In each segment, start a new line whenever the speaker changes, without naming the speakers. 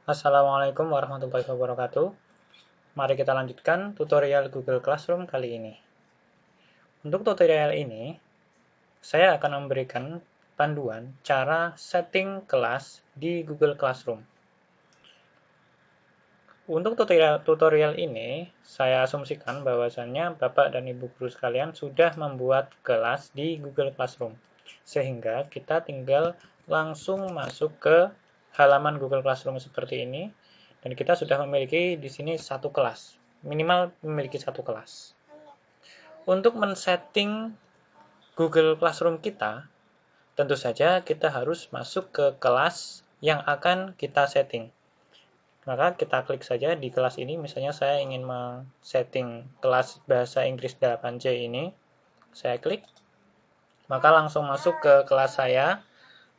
Assalamualaikum warahmatullahi wabarakatuh. Mari kita lanjutkan tutorial Google Classroom kali ini. Untuk tutorial ini, saya akan memberikan panduan cara setting kelas di Google Classroom. Untuk tutorial ini, saya asumsikan bahwasannya Bapak dan Ibu guru sekalian sudah membuat kelas di Google Classroom. Sehingga kita tinggal langsung masuk ke halaman Google Classroom seperti ini, dan kita sudah memiliki di sini satu kelas, minimal memiliki satu kelas. Untuk men-setting Google Classroom kita, tentu saja kita harus masuk ke kelas yang akan kita setting. Maka kita klik saja di kelas ini, misalnya saya ingin men-setting kelas bahasa Inggris 8C ini, saya klik, maka langsung masuk ke kelas saya.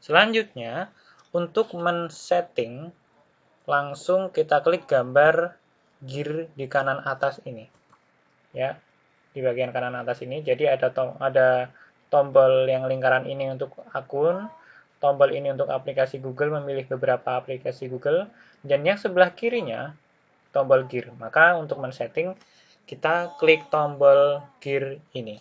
Selanjutnya, untuk men-setting, langsung kita klik gambar gear di kanan atas ini. Ya, di bagian kanan atas ini. Jadi ada tombol yang lingkaran ini untuk akun, tombol ini untuk aplikasi Google, memilih beberapa aplikasi Google, dan yang sebelah kirinya tombol gear. Maka untuk men-setting, kita klik tombol gear ini.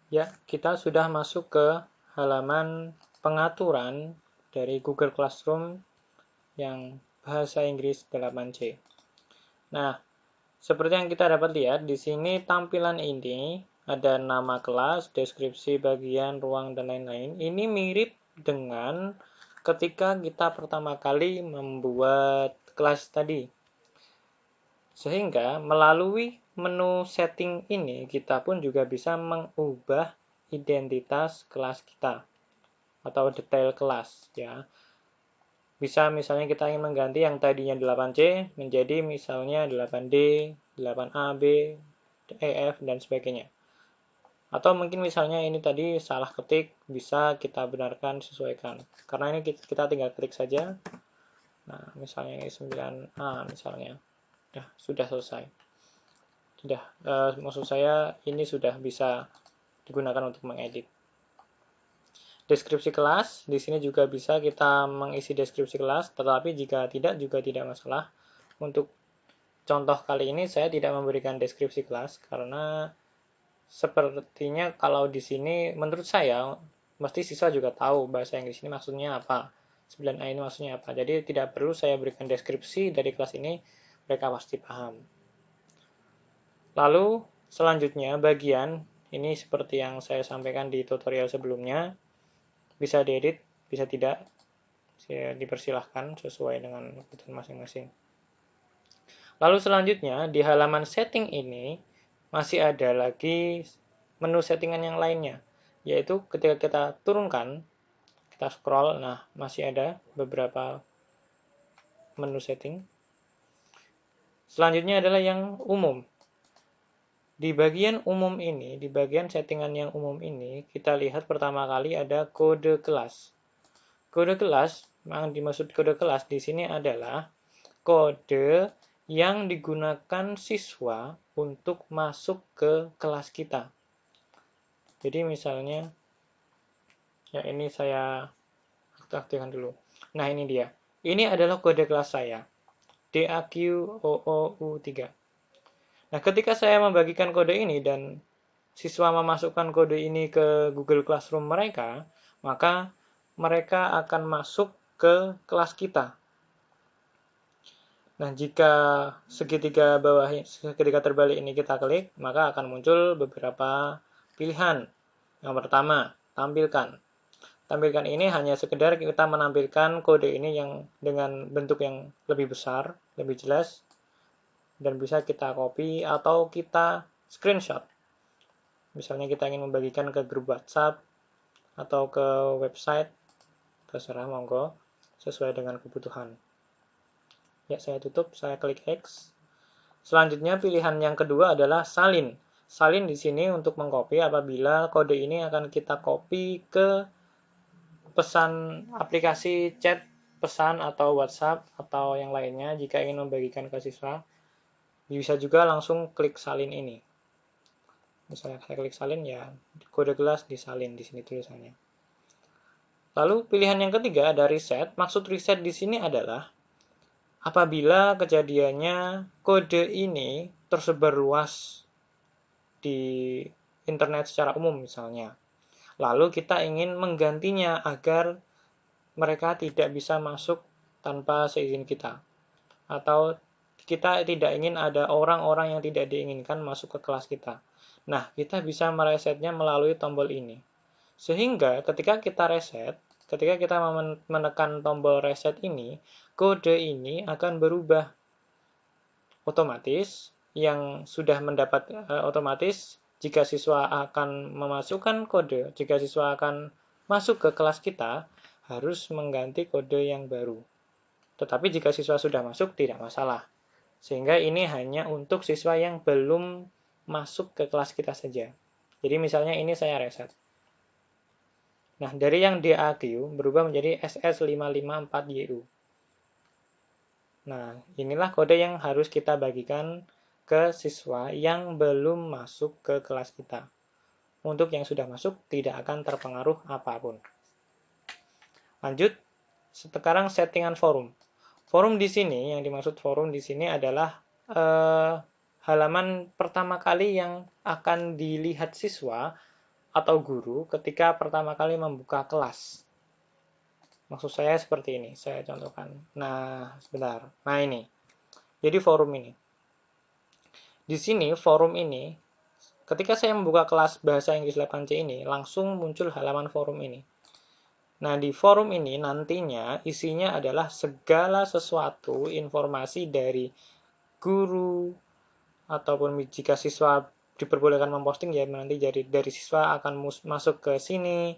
Ya, kita sudah masuk ke halaman pengaturan dari Google Classroom yang bahasa Inggris 8C. Nah, seperti yang kita dapat lihat, di sini tampilan ini ada nama kelas, deskripsi bagian, ruang, dan lain-lain. Ini mirip dengan ketika kita pertama kali membuat kelas tadi. Sehingga melalui menu setting ini, kita pun juga bisa mengubah identitas kelas kita atau detail kelas, ya. Bisa misalnya kita ingin mengganti yang tadinya 8C menjadi misalnya 8D, 8A, B, EF, dan sebagainya. Atau mungkin misalnya ini tadi salah ketik, bisa kita benarkan, sesuaikan. Karena ini kita tinggal klik saja. Nah, misalnya ini 9A misalnya. Nah, sudah selesai. Sudah, maksud saya ini sudah bisa digunakan untuk mengedit. Deskripsi kelas, di sini juga bisa kita mengisi deskripsi kelas, tetapi jika tidak juga tidak masalah. Untuk contoh kali ini saya tidak memberikan deskripsi kelas karena sepertinya kalau di sini menurut saya mesti siswa juga tahu bahasa Inggris ini maksudnya apa, 9A ini maksudnya apa. Jadi tidak perlu saya berikan deskripsi dari kelas ini, mereka pasti paham. Lalu selanjutnya bagian ini seperti yang saya sampaikan di tutorial sebelumnya, bisa diedit, bisa tidak, saya dipersilahkan sesuai dengan kebutuhan masing-masing. Lalu selanjutnya di halaman setting ini masih ada lagi menu settingan yang lainnya, yaitu ketika kita turunkan, kita scroll, nah masih ada beberapa menu setting. Selanjutnya adalah yang umum. Di bagian umum ini, di bagian settingan yang umum ini, kita lihat pertama kali ada kode kelas. Kode kelas, yang dimaksud kode kelas di sini adalah kode yang digunakan siswa untuk masuk ke kelas kita. Jadi misalnya, ya ini saya aktifkan dulu. Nah ini dia. Ini adalah kode kelas saya. DAQOOU3. Nah ketika saya membagikan kode ini dan siswa memasukkan kode ini ke Google Classroom mereka, maka mereka akan masuk ke kelas kita. Nah, jika segitiga bawah, segitiga terbalik ini kita klik, maka akan muncul beberapa pilihan. Yang pertama, tampilkan. Tampilkan ini hanya sekedar kita menampilkan kode ini yang dengan bentuk yang lebih besar, lebih jelas, dan bisa kita copy atau kita screenshot. Misalnya kita ingin membagikan ke grup WhatsApp atau ke website, terserah, monggo, sesuai dengan kebutuhan. Ya, saya tutup, saya klik X. Selanjutnya pilihan yang kedua adalah salin. Salin di sini untuk mengcopy apabila kode ini akan kita copy ke pesan aplikasi chat, pesan atau WhatsApp atau yang lainnya. Jika ingin membagikan ke siswa, bisa juga langsung klik salin ini. Misalnya saya klik salin, ya kode kelas disalin di sini tulisannya. Lalu pilihan yang ketiga ada reset. Maksud reset di sini adalah apabila kejadiannya kode ini tersebar luas di internet secara umum misalnya. Lalu kita ingin menggantinya agar mereka tidak bisa masuk tanpa seizin kita. Atau kita tidak ingin ada orang-orang yang tidak diinginkan masuk ke kelas kita. Nah, kita bisa meresetnya melalui tombol ini. Sehingga ketika kita reset, ketika kita menekan tombol reset ini, kode ini akan berubah otomatis yang sudah mendapat otomatis jika siswa akan memasukkan kode, jika siswa akan masuk ke kelas kita, harus mengganti kode yang baru. Tetapi jika siswa sudah masuk, tidak masalah. Sehingga ini hanya untuk siswa yang belum masuk ke kelas kita saja. Jadi misalnya ini saya reset. Nah, dari yang DAQ berubah menjadi SS554YU. Nah, inilah kode yang harus kita bagikan ke siswa yang belum masuk ke kelas kita. Untuk yang sudah masuk, tidak akan terpengaruh apapun. Lanjut, sekarang settingan forum. Forum di sini, yang dimaksud forum di sini adalah halaman pertama kali yang akan dilihat siswa atau guru ketika pertama kali membuka kelas. Maksud saya seperti ini, saya contohkan. Nah, sebentar. Nah, ini. Jadi forum ini. Di sini, forum ini, ketika saya membuka kelas Bahasa Inggris 8C ini, langsung muncul halaman forum ini. Nah, di forum ini nantinya isinya adalah segala sesuatu informasi dari guru, ataupun jika siswa diperbolehkan memposting, ya nanti dari siswa akan masuk ke sini,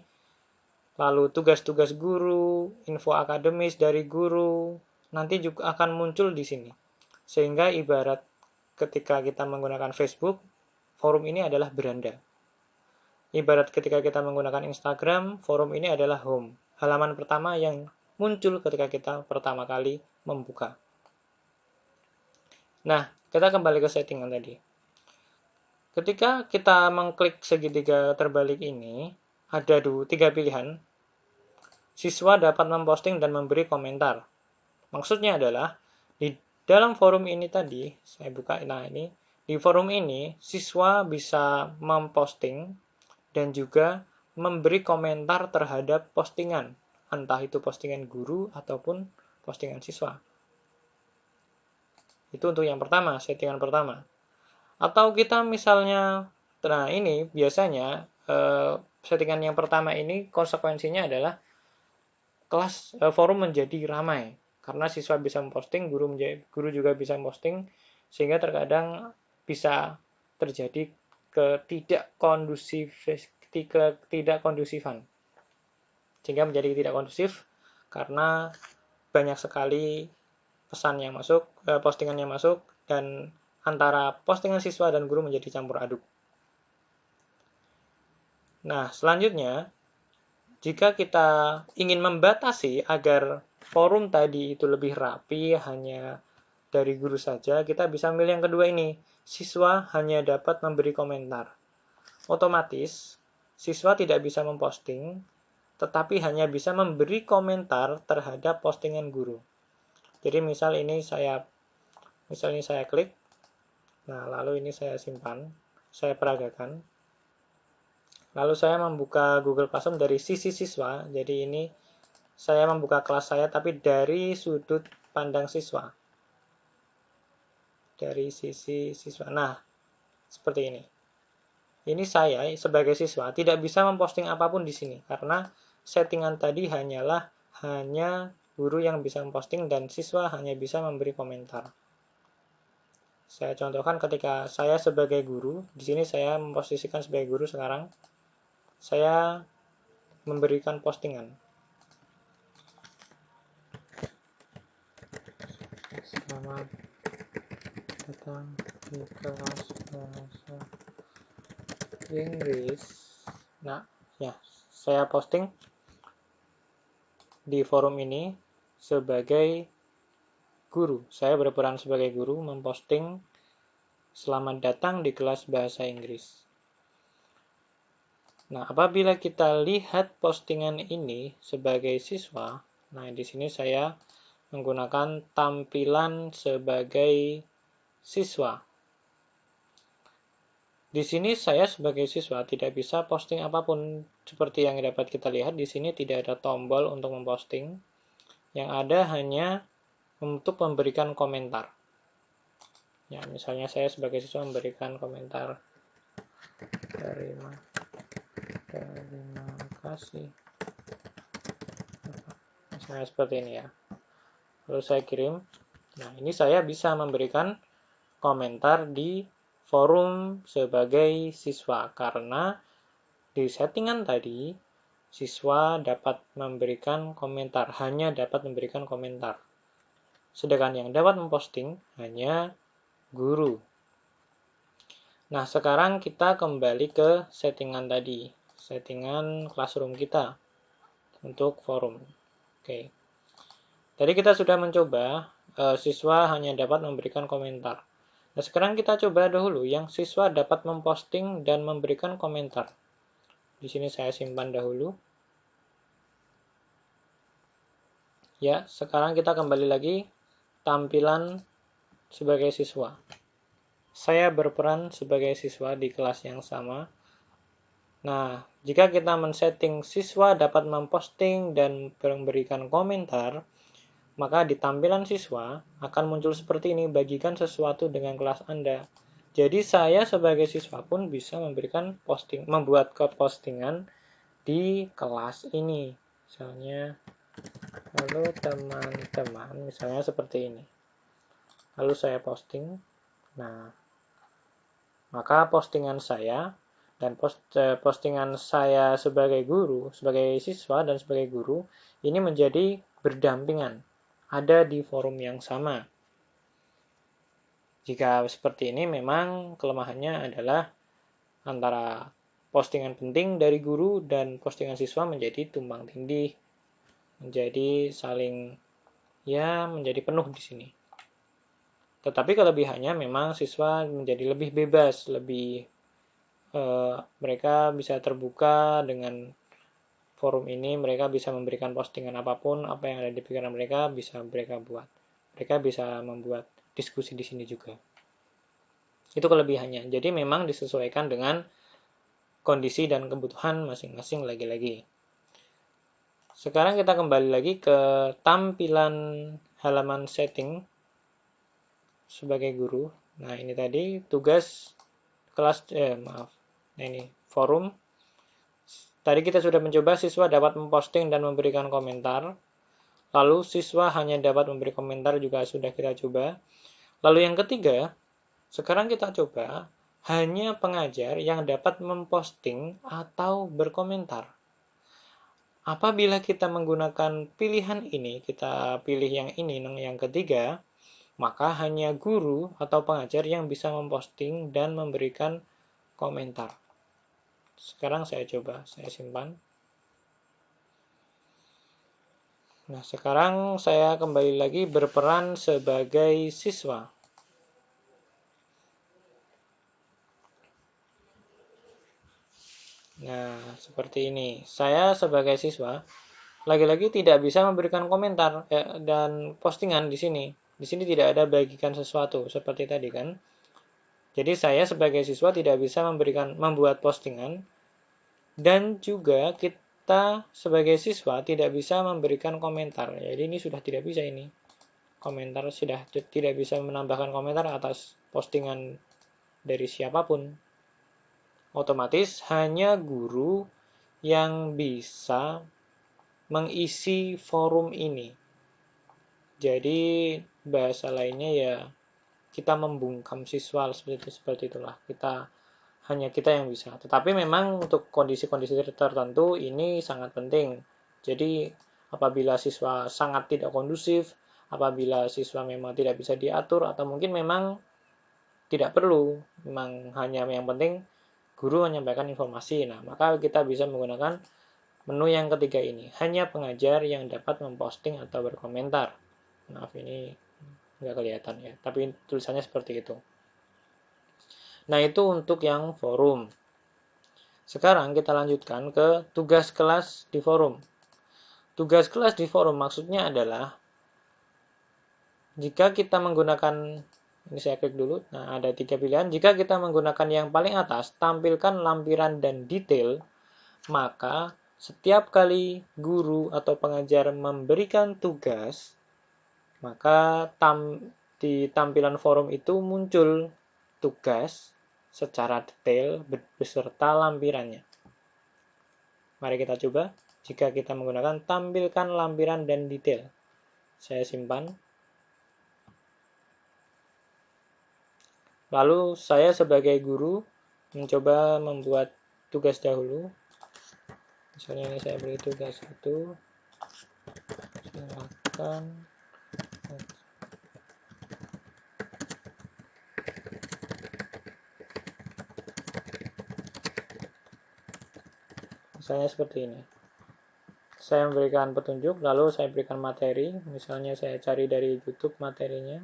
lalu tugas-tugas guru, info akademis dari guru, nanti juga akan muncul di sini. Sehingga ibarat ketika kita menggunakan Facebook, forum ini adalah beranda. Ibarat ketika kita menggunakan Instagram, forum ini adalah home, halaman pertama yang muncul ketika kita pertama kali membuka. Nah, kita kembali ke settingan tadi. Ketika kita mengklik segitiga terbalik ini, ada 3 pilihan. Siswa dapat memposting dan memberi komentar. Maksudnya adalah, di dalam forum ini tadi, saya buka, nah ini, di forum ini, siswa bisa memposting dan juga memberi komentar terhadap postingan, entah itu postingan guru ataupun postingan siswa. Itu untuk yang pertama, settingan pertama. Atau kita misalnya, nah ini biasanya settingan yang pertama ini konsekuensinya adalah kelas forum menjadi ramai karena siswa bisa memposting, guru juga bisa memposting, sehingga terkadang bisa terjadi ketidakkondusifan, sehingga menjadi tidak kondusif karena banyak sekali pesan yang masuk, postingan yang masuk, dan antara postingan siswa dan guru menjadi campur aduk. Nah, selanjutnya, jika kita ingin membatasi agar forum tadi itu lebih rapi, hanya dari guru saja, kita bisa memilih yang kedua ini. Siswa hanya dapat memberi komentar. Otomatis, siswa tidak bisa memposting, tetapi hanya bisa memberi komentar terhadap postingan guru. Jadi misal ini saya klik, nah lalu ini saya simpan, saya peragakan. Lalu saya membuka Google Classroom dari sisi siswa. Jadi ini saya membuka kelas saya tapi dari sudut pandang siswa. Dari sisi siswa. Nah, seperti ini. Ini saya sebagai siswa tidak bisa memposting apapun di sini karena settingan tadi hanya guru yang bisa memposting dan siswa hanya bisa memberi komentar. Saya contohkan ketika saya sebagai guru, di sini saya memposisikan sebagai guru sekarang. Saya memberikan postingan. Selamat datang di kelas bahasa Inggris. Nah, ya, saya posting di forum ini sebagai guru. Saya berperan sebagai guru memposting selamat datang di kelas bahasa Inggris. Nah, apabila kita lihat postingan ini sebagai siswa, nah di sini saya menggunakan tampilan sebagai siswa. Di sini saya sebagai siswa tidak bisa posting apapun. Seperti yang dapat kita lihat di sini tidak ada tombol untuk memposting. Yang ada hanya untuk memberikan komentar. Ya, misalnya saya sebagai siswa memberikan komentar. Terima kasih. Misalnya seperti ini ya. Lalu saya kirim. Nah, ini saya bisa memberikan komentar di forum sebagai siswa karena di settingan tadi siswa dapat memberikan komentar, hanya dapat memberikan komentar. Sedangkan yang dapat memposting hanya guru. Nah, sekarang kita kembali ke settingan tadi, settingan classroom kita untuk forum. Oke. Tadi kita sudah mencoba siswa hanya dapat memberikan komentar. Nah, sekarang kita coba dahulu yang siswa dapat memposting dan memberikan komentar. Di sini saya simpan dahulu. Ya, sekarang kita kembali lagi tampilan sebagai siswa. Saya berperan sebagai siswa di kelas yang sama. Nah, jika kita men-setting siswa dapat memposting dan memberikan komentar, maka di tampilan siswa akan muncul seperti ini, bagikan sesuatu dengan kelas Anda. Jadi saya sebagai siswa pun bisa memberikan membuat postingan di kelas ini. Misalnya, halo teman-teman, misalnya seperti ini. Lalu saya posting. Nah, maka postingan saya dan postingan saya sebagai guru, sebagai siswa dan sebagai guru, ini menjadi berdampingan, ada di forum yang sama. Jika seperti ini memang kelemahannya adalah antara postingan penting dari guru dan postingan siswa menjadi tumpang tindih, menjadi saling menjadi penuh di sini. Tetapi kelebihannya memang siswa menjadi lebih bebas, mereka bisa terbuka dengan forum ini, mereka bisa memberikan postingan apapun, apa yang ada di pikiran mereka bisa mereka buat. Mereka bisa membuat diskusi di sini juga. Itu kelebihannya. Jadi memang disesuaikan dengan kondisi dan kebutuhan masing-masing lagi-lagi. Sekarang kita kembali lagi ke tampilan halaman setting sebagai guru. Nah, ini tadi tugas kelas Nah, ini forum. Tadi kita sudah mencoba siswa dapat memposting dan memberikan komentar. Lalu siswa hanya dapat memberi komentar juga sudah kita coba. Lalu yang ketiga, sekarang kita coba hanya pengajar yang dapat memposting atau berkomentar. Apabila kita menggunakan pilihan ini, kita pilih yang ini, yang ketiga, maka hanya guru atau pengajar yang bisa memposting dan memberikan komentar. Sekarang saya coba, saya simpan. Nah, sekarang saya kembali lagi berperan sebagai siswa. Nah, seperti ini. Saya sebagai siswa lagi-lagi tidak bisa memberikan komentar dan postingan di sini. Di sini tidak ada bagikan sesuatu seperti tadi kan. Jadi saya sebagai siswa tidak bisa membuat postingan dan juga kita sebagai siswa tidak bisa memberikan komentar. Jadi ini sudah tidak bisa ini. Komentar sudah tidak bisa menambahkan komentar atas postingan dari siapapun. Otomatis hanya guru yang bisa mengisi forum ini. Jadi bahasa lainnya ya kita membungkam siswa seperti itulah. Hanya kita yang bisa. Tetapi memang untuk kondisi-kondisi tertentu ini sangat penting. Jadi apabila siswa sangat tidak kondusif, apabila siswa memang tidak bisa diatur atau mungkin memang tidak perlu, memang hanya yang penting guru menyampaikan informasi. Nah, maka kita bisa menggunakan menu yang ketiga ini. Hanya pengajar yang dapat memposting atau berkomentar. Maaf, ini nggak kelihatan ya, tapi tulisannya seperti itu. Nah, itu untuk yang forum. Sekarang kita lanjutkan ke tugas kelas di forum. Tugas kelas di forum maksudnya adalah jika kita menggunakan, ini saya klik dulu, nah ada 3 pilihan. Jika kita menggunakan yang paling atas, tampilkan lampiran dan detail, maka setiap kali guru atau pengajar memberikan tugas, maka di tampilan forum itu muncul tugas secara detail beserta lampirannya. Mari kita coba. Jika kita menggunakan tampilkan lampiran dan detail, saya simpan. Lalu saya sebagai guru mencoba membuat tugas dahulu. Misalnya ini saya beri tugas itu, silakan misalnya seperti ini. Saya memberikan petunjuk, lalu saya berikan materi. Misalnya saya cari dari YouTube materinya.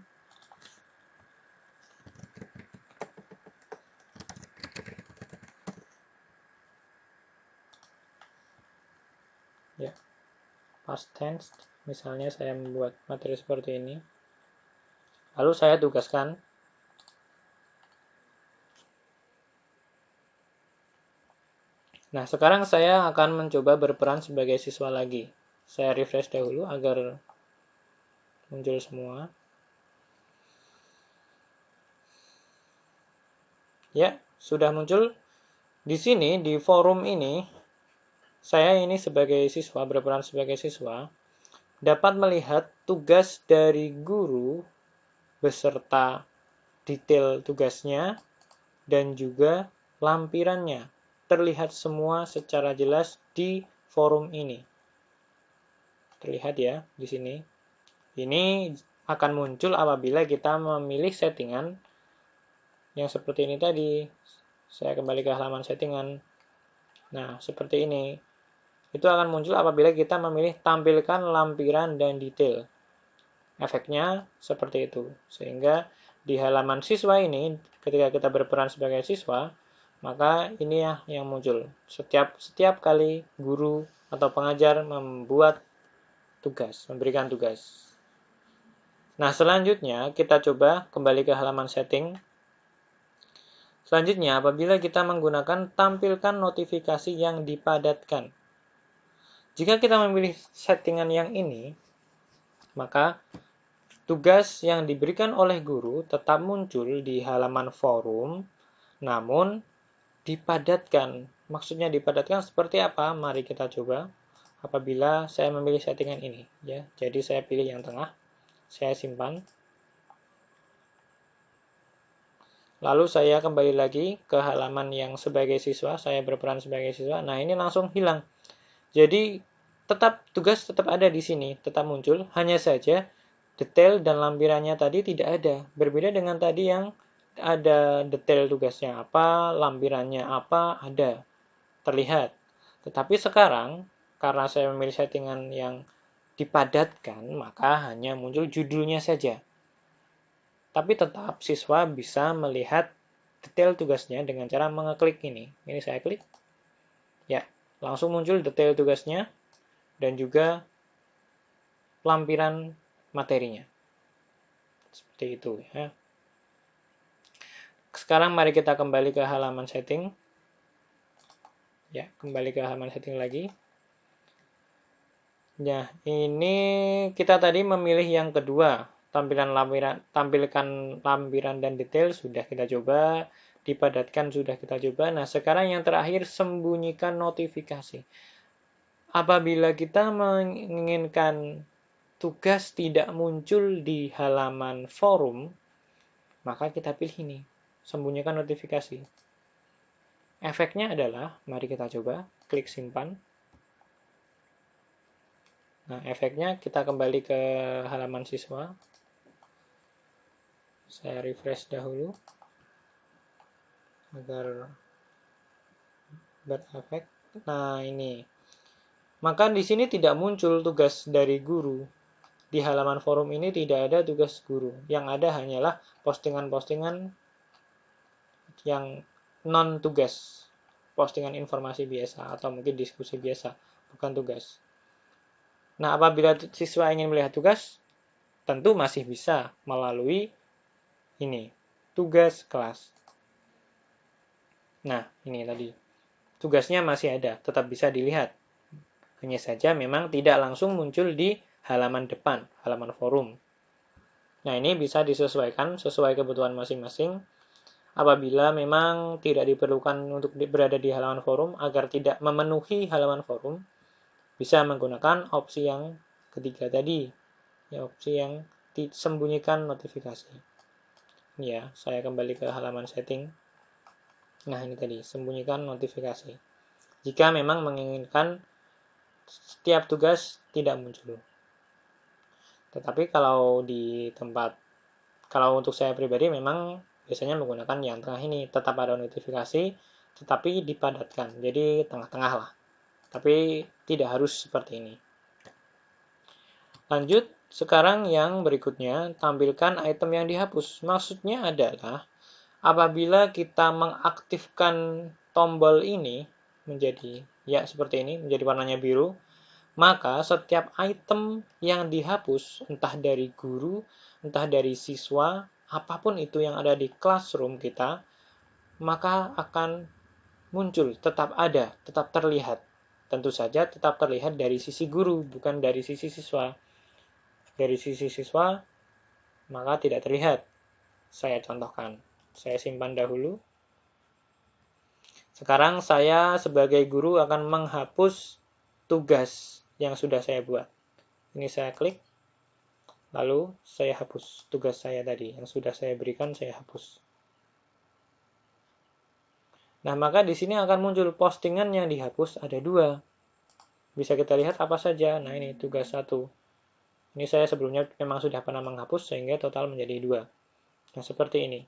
Ya, past tense. Misalnya saya membuat materi seperti ini. Lalu saya tugaskan. Nah, sekarang saya akan mencoba berperan sebagai siswa lagi. Saya refresh dahulu agar muncul semua. Ya, sudah muncul. Di sini, di forum ini, saya ini sebagai siswa, berperan sebagai siswa, dapat melihat tugas dari guru beserta detail tugasnya dan juga lampirannya. Terlihat semua secara jelas di forum ini. Terlihat ya di sini. Ini akan muncul apabila kita memilih settingan yang seperti ini tadi. Saya kembali ke halaman settingan. Nah, seperti ini. Itu akan muncul apabila kita memilih tampilkan lampiran dan detail. Efeknya seperti itu. Sehingga di halaman siswa ini, ketika kita berperan sebagai siswa, maka ini ya yang muncul. Setiap kali guru atau pengajar membuat tugas, memberikan tugas. Nah, selanjutnya kita coba kembali ke halaman setting. Selanjutnya, apabila kita menggunakan tampilkan notifikasi yang dipadatkan. Jika kita memilih settingan yang ini, maka tugas yang diberikan oleh guru tetap muncul di halaman forum, namun dipadatkan. Maksudnya dipadatkan seperti apa? Mari kita coba. Apabila saya memilih settingan ini, ya. Jadi saya pilih yang tengah, saya simpan. Lalu saya kembali lagi ke halaman yang sebagai siswa, saya berperan sebagai siswa. Nah, ini langsung hilang. Jadi tugas tetap ada di sini, tetap muncul, hanya saja detail dan lampirannya tadi tidak ada. Berbeda dengan tadi yang ada detail tugasnya apa, lampirannya apa, ada. Terlihat. Tetapi sekarang, karena saya memilih settingan yang dipadatkan, maka hanya muncul judulnya saja. Tapi tetap siswa bisa melihat detail tugasnya dengan cara mengeklik ini. Ini saya klik. Ya, langsung muncul detail tugasnya dan juga lampiran materinya. Seperti itu ya. Sekarang mari kita kembali ke halaman setting. Ya, kembali ke halaman setting lagi. Ya, ini kita tadi memilih yang kedua. Tampilkan lampiran dan detail sudah kita coba, dipadatkan sudah kita coba. Nah, sekarang yang terakhir sembunyikan notifikasi. Apabila kita menginginkan tugas tidak muncul di halaman forum, maka kita pilih ini, sembunyikan notifikasi. Efeknya adalah, mari kita coba, klik simpan. Nah, efeknya kita kembali ke halaman siswa. Saya refresh dahulu agar berefek. Nah, ini. Maka di sini tidak muncul tugas dari guru. Di halaman forum ini tidak ada tugas guru. Yang ada hanyalah postingan-postingan yang non tugas. postingan informasi biasa atau mungkin diskusi biasa, bukan tugas. Nah, apabila siswa ingin melihat tugas, tentu masih bisa melalui ini, tugas kelas. Nah, ini tadi. Tugasnya masih ada, tetap bisa dilihat. Hanya saja memang tidak langsung muncul di halaman depan, halaman forum. Nah, ini bisa disesuaikan sesuai kebutuhan masing-masing. Apabila memang tidak diperlukan untuk berada di halaman forum agar tidak memenuhi halaman forum, bisa menggunakan opsi yang ketiga tadi, ya, opsi yang disembunyikan notifikasi. Ya, saya kembali ke halaman setting. Nah, ini tadi, sembunyikan notifikasi. Jika memang menginginkan setiap tugas tidak muncul. Tetapi kalau untuk saya pribadi memang biasanya menggunakan yang tengah ini, tetap ada notifikasi, tetapi dipadatkan, jadi tengah-tengah lah. Tapi tidak harus seperti ini. Lanjut, sekarang yang berikutnya, tampilkan item yang dihapus. Maksudnya adalah, apabila kita mengaktifkan tombol ini, menjadi, ya seperti ini, menjadi warnanya biru, maka setiap item yang dihapus, entah dari guru, entah dari siswa, apapun itu yang ada di classroom kita, maka akan muncul, tetap ada, tetap terlihat. Tentu saja tetap terlihat dari sisi guru, bukan dari sisi siswa. Dari sisi siswa, maka tidak terlihat. Saya contohkan. Saya simpan dahulu. Sekarang saya sebagai guru akan menghapus tugas yang sudah saya buat. Ini saya klik. Lalu saya hapus tugas saya tadi, yang sudah saya berikan saya hapus. Nah, maka di sini akan muncul postingan yang dihapus ada 2. Bisa kita lihat apa saja. Nah, ini tugas 1. Ini saya sebelumnya memang sudah pernah menghapus sehingga total menjadi 2. Nah, seperti ini.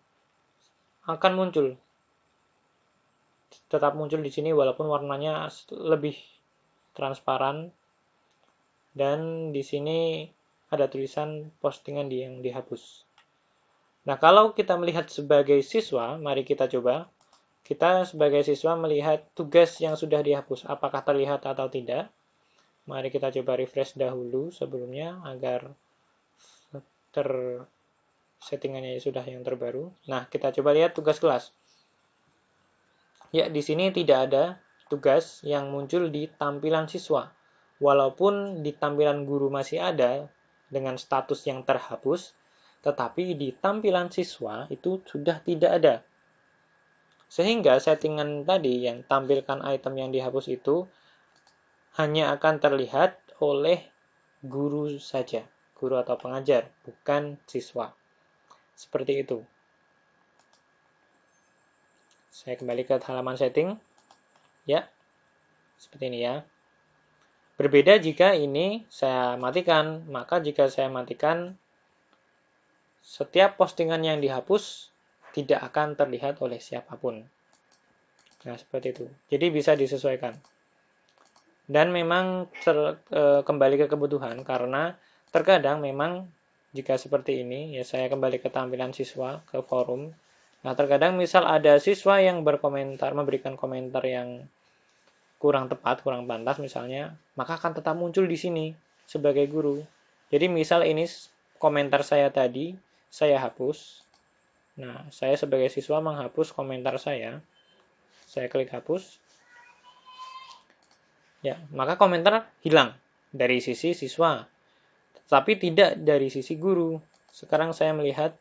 Akan muncul. Tetap muncul di sini walaupun warnanya lebih transparan. Dan di sini ada tulisan postingan yang dihapus. Nah, kalau kita melihat sebagai siswa, mari kita coba. Kita sebagai siswa melihat tugas yang sudah dihapus, apakah terlihat atau tidak. Mari kita coba refresh dahulu sebelumnya agar settingannya sudah yang terbaru. Nah, kita coba lihat tugas kelas. Ya, di sini tidak ada tugas yang muncul di tampilan siswa. Walaupun di tampilan guru masih ada dengan status yang terhapus, tetapi di tampilan siswa itu sudah tidak ada. Sehingga settingan tadi yang tampilkan item yang dihapus itu hanya akan terlihat oleh guru saja, guru atau pengajar, bukan siswa. Seperti itu. Saya kembali ke halaman setting. Ya, seperti ini ya. Berbeda jika ini saya matikan, maka jika saya matikan, setiap postingan yang dihapus tidak akan terlihat oleh siapapun. Nah, seperti itu. Jadi bisa disesuaikan. Dan memang kembali ke kebutuhan, karena terkadang memang jika seperti ini, ya saya kembali ke tampilan siswa, ke forum. Nah, terkadang misal ada siswa yang berkomentar, memberikan komentar yang kurang tepat, kurang pantas misalnya, maka akan tetap muncul di sini sebagai guru. Jadi misal ini komentar saya tadi, saya hapus. Nah, saya sebagai siswa menghapus komentar saya klik hapus. Ya, maka komentar hilang dari sisi siswa, tapi tidak dari sisi guru. Sekarang saya melihat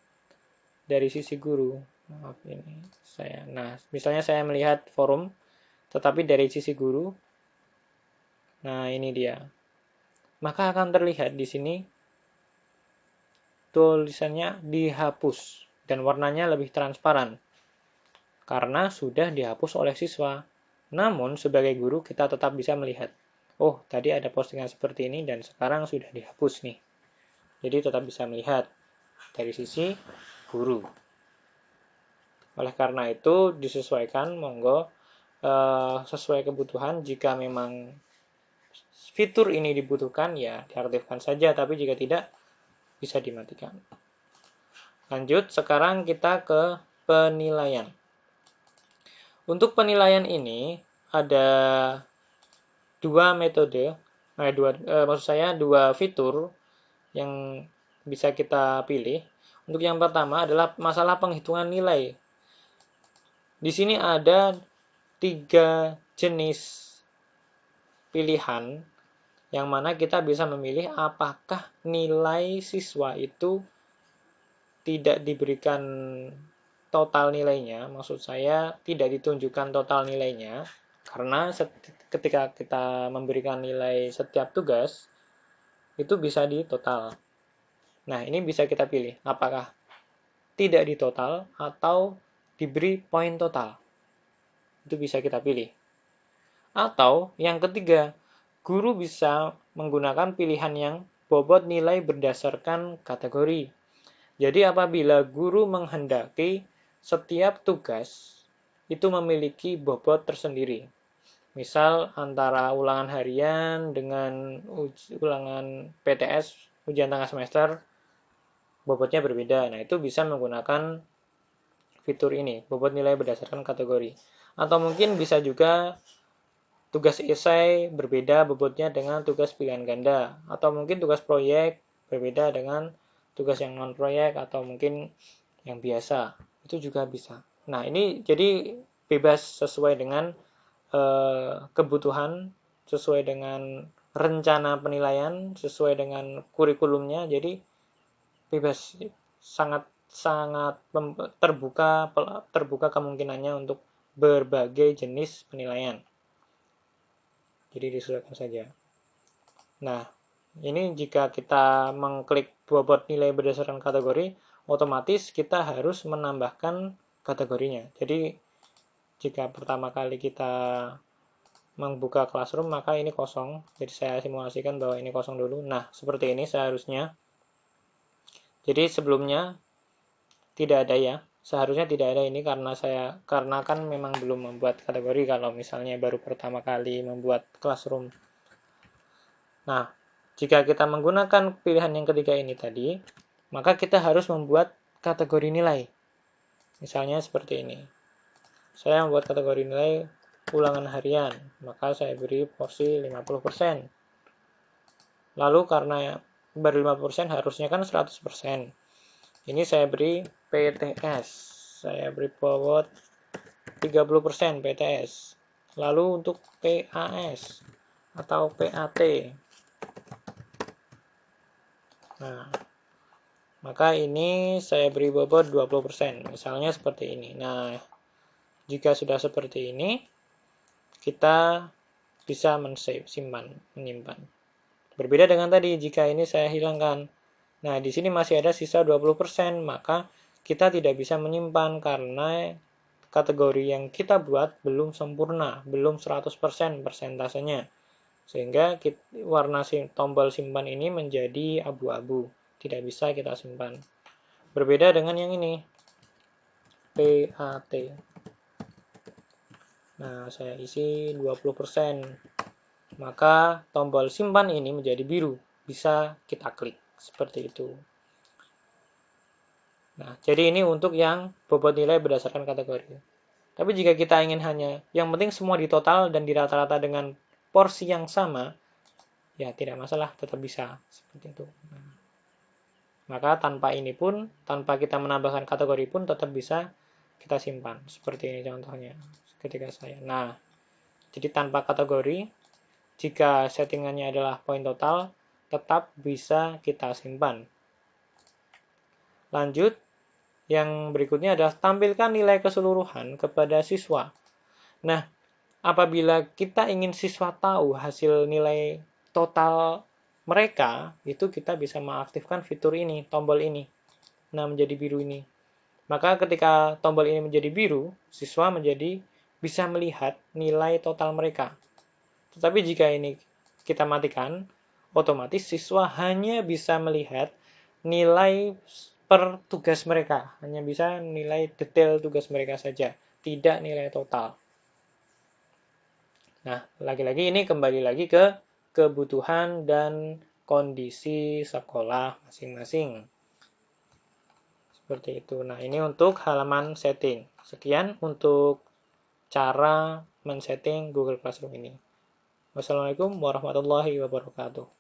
dari sisi guru. Maaf ini saya. Nah, misalnya saya melihat forum, tetapi dari sisi guru. Nah, ini dia. Maka akan terlihat di sini tulisannya dihapus dan warnanya lebih transparan karena sudah dihapus oleh siswa. Namun, sebagai guru kita tetap bisa melihat, oh, tadi ada postingan seperti ini dan sekarang sudah dihapus nih. Jadi tetap bisa melihat dari sisi guru. Oleh karena itu, disesuaikan, monggo, sesuai kebutuhan. Jika memang fitur ini dibutuhkan, ya diaktifkan saja, tapi jika tidak, bisa dimatikan. Lanjut, sekarang kita ke penilaian. Untuk penilaian ini ada dua metode, maksud saya dua fitur yang bisa kita pilih. Untuk yang pertama adalah masalah penghitungan nilai. Di sini ada 3 jenis pilihan yang mana kita bisa memilih apakah nilai siswa itu tidak diberikan total nilainya, maksud saya tidak ditunjukkan total nilainya, karena ketika kita memberikan nilai setiap tugas, itu bisa ditotal. Nah, ini bisa kita pilih, apakah tidak ditotal atau diberi poin total. Itu bisa kita pilih. Atau yang ketiga, guru bisa menggunakan pilihan yang bobot nilai berdasarkan kategori. Jadi apabila guru menghendaki setiap tugas itu memiliki bobot tersendiri. Misal antara ulangan harian dengan ulangan PTS, ujian tengah semester, bobotnya berbeda. Nah, itu bisa menggunakan fitur ini, bobot nilai berdasarkan kategori. Atau mungkin bisa juga tugas esai berbeda bobotnya dengan tugas pilihan ganda. Atau mungkin tugas proyek berbeda dengan tugas yang non-proyek atau mungkin yang biasa. Itu juga bisa. Nah, ini jadi bebas sesuai dengan kebutuhan, sesuai dengan rencana penilaian, sesuai dengan kurikulumnya. Jadi bebas, sangat sangat terbuka kemungkinannya untuk berbagai jenis penilaian. Jadi disesuaikan saja. Nah, ini jika kita mengklik bobot nilai berdasarkan kategori, otomatis kita harus menambahkan kategorinya. Jadi jika pertama kali kita membuka Classroom, maka ini kosong. Jadi saya simulasikan bahwa ini kosong dulu. Nah, seperti ini seharusnya. Jadi sebelumnya tidak ada ya. Seharusnya tidak ada ini karena kan memang belum membuat kategori kalau misalnya baru pertama kali membuat Classroom. Nah, jika kita menggunakan pilihan yang ketiga ini tadi, maka kita harus membuat kategori nilai. Misalnya seperti ini. Saya membuat kategori nilai ulangan harian, maka saya beri porsi 50%. Lalu karena baru 50% harusnya kan 100%. Ini saya beri PTS. Saya beri bobot 30% PTS. Lalu untuk PAS atau PAT. Nah, maka ini saya beri bobot 20%. Misalnya seperti ini. Nah, jika sudah seperti ini, kita bisa menyimpan. Berbeda dengan tadi, jika ini saya hilangkan. Nah, di sini masih ada sisa 20%, maka kita tidak bisa menyimpan karena kategori yang kita buat belum sempurna, belum 100% persentasenya. Sehingga warna tombol simpan ini menjadi abu-abu, tidak bisa kita simpan. Berbeda dengan yang ini, PAT. Nah, saya isi 20%. Maka tombol simpan ini menjadi biru, bisa kita klik seperti itu. Nah, jadi ini untuk yang bobot nilai berdasarkan kategori. Tapi jika kita ingin hanya yang penting semua ditotal dan dirata-rata dengan porsi yang sama, ya tidak masalah, tetap bisa seperti itu. Nah, maka tanpa ini pun, tanpa kita menambahkan kategori pun tetap bisa kita simpan. Seperti ini contohnya ketika saya. Nah, jadi tanpa kategori, jika settingannya adalah poin total, tetap bisa kita simpan. Lanjut, yang berikutnya adalah tampilkan nilai keseluruhan kepada siswa. Nah, apabila kita ingin siswa tahu hasil nilai total mereka, itu kita bisa mengaktifkan fitur ini, tombol ini. Nah, menjadi biru ini. Maka ketika tombol ini menjadi biru, siswa bisa melihat nilai total mereka. Tetapi jika ini kita matikan, otomatis siswa hanya bisa melihat nilai per tugas mereka, hanya bisa nilai detail tugas mereka saja, tidak nilai total. Nah, lagi-lagi ini kembali lagi ke kebutuhan dan kondisi sekolah masing-masing. Seperti itu. Nah, ini untuk halaman setting. Sekian untuk cara men-setting Google Classroom ini. Wassalamualaikum warahmatullahi wabarakatuh.